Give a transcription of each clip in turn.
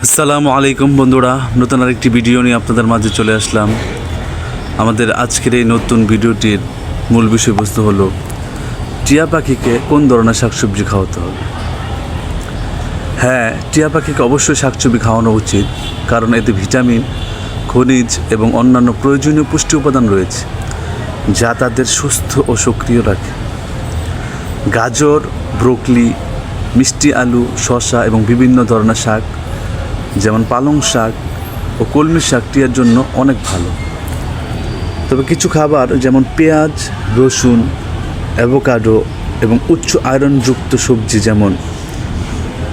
আসসালামু আলাইকুম বন্ধুরা, নতুন আরেকটি ভিডিও নিয়ে আপনাদের মাঝে চলে আসলাম। আমাদের আজকের এই নতুন ভিডিওটির মূল বিষয়বস্তু হলো টিয়া পাখিকে কোন ধরনের শাকসবজি খাওয়াতে হবে। হ্যাঁ, টিয়া পাখিকে অবশ্যই শাকসবজি খাওয়ানো উচিত, কারণ এতে ভিটামিন, খনিজ এবং অন্যান্য প্রয়োজনীয় পুষ্টি উপাদান রয়েছে যা তাদের সুস্থ ও সক্রিয় রাখে। গাজর, ব্রোকলি, মিষ্টি আলু, শসা এবং বিভিন্ন ধরনের শাক যেমন পালং শাক ও কলমি শাক টিয়ার জন্য অনেক ভালো। তবে কিছু খাবার যেমন পেঁয়াজ, রসুন, অ্যাভোকাডো এবং উচ্চ আয়রনযুক্ত সবজি যেমন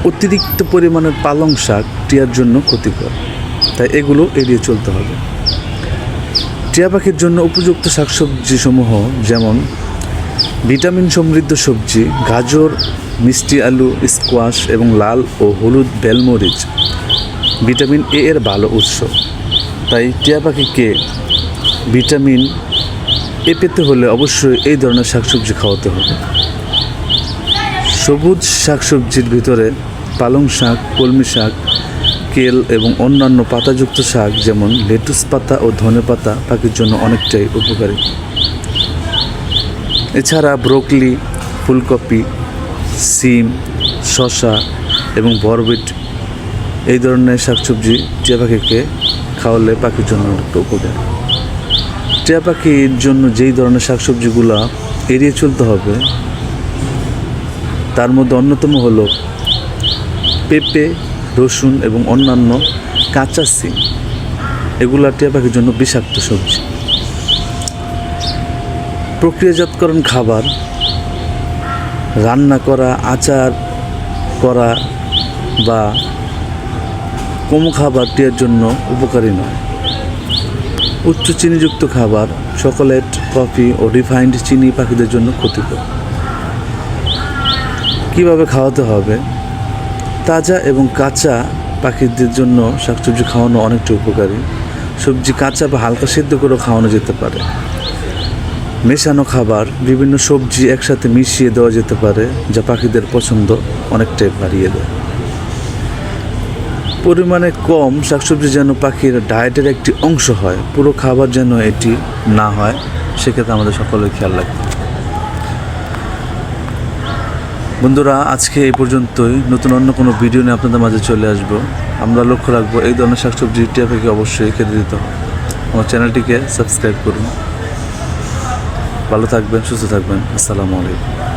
অতিরিক্ত পরিমাণের পালং শাক টিয়ার জন্য ক্ষতিকর, তাই এগুলো এড়িয়ে চলতে হবে। টিয়া পাখির জন্য উপযুক্ত শাকসবজিসমূহ যেমন ভিটামিন সমৃদ্ধ সবজি গাজর, মিষ্টি আলু, স্কোয়াশ এবং লাল ও হলুদ বেলমরিচ ভিটামিন এ এর ভালো উৎস। তাই টিয়া পাখিকে ভিটামিন এ পেতে হলে অবশ্যই এই ধরনের শাকসবজি খাওয়াতে হবে। সবুজ শাকসবজির ভিতরে পালং শাক, কলমি শাক, কেল এবং অন্যান্য পাতাযুক্ত শাক যেমন লেটুস পাতা ও ধনে পাতা পাখির জন্য অনেকটাই উপকারী। এছাড়া ব্রোকলি, ফুলকপি, সিম, শসা এবং বরবটি এই ধরনের শাকসবজি টিয়া পাখিকে খাওয়ালে পাখির জন্য অনেকটা উপকার। টিয়া পাখির জন্য যেই ধরনের শাকসবজিগুলো এড়িয়ে চলতে হবে তার মধ্যে অন্যতম হলো পেঁপে, রসুন এবং অন্যান্য কাঁচা সিম। এগুলো টিয়া পাখির জন্য বিষাক্ত সবজি। প্রক্রিয়াজাতকরণ খাবার, রান্না করা, আচার করা বা কম খাবার টিয়ার জন্য উপকারী নয়। উচ্চ চিনিযুক্ত খাবার, চকোলেট, কফি ও রিফাইন্ড চিনি পাখিদের জন্য ক্ষতিকর। কীভাবে খাওয়াতে হবে? তাজা এবং কাঁচা পাখিদের জন্য শাকসবজি খাওয়ানো অনেকটা উপকারী। সবজি কাঁচা বা হালকা সেদ্ধ করেও খাওয়ানো যেতে পারে। মেশানো খাবার, বিভিন্ন সবজি একসাথে মিশিয়ে দেওয়া যেতে পারে যা পাখিদের পছন্দ অনেকটাই বাড়িয়ে দেয়। পরিমাণে কম শাকসবজি যেন পাখির ডায়েটের একটি অংশ হয়, পুরো খাবার যেন এটি না হয়, সেক্ষেত্রে আমাদের সকলের খেয়াল রাখতে হবে। বন্ধুরা, আজকে এই পর্যন্তই। নতুন অন্য কোনো ভিডিও নিয়ে আপনাদের মাঝে চলে আসবো। আমরা লক্ষ্য রাখবো এই ধরনের শাকসবজি টিয়া পাখি অবশ্যই খেতে দিতে হবে। আমার চ্যানেলটিকে সাবস্ক্রাইব করুন। ভালো থাকবেন, সুস্থ থাকবেন। আসসালামু আলাইকুম।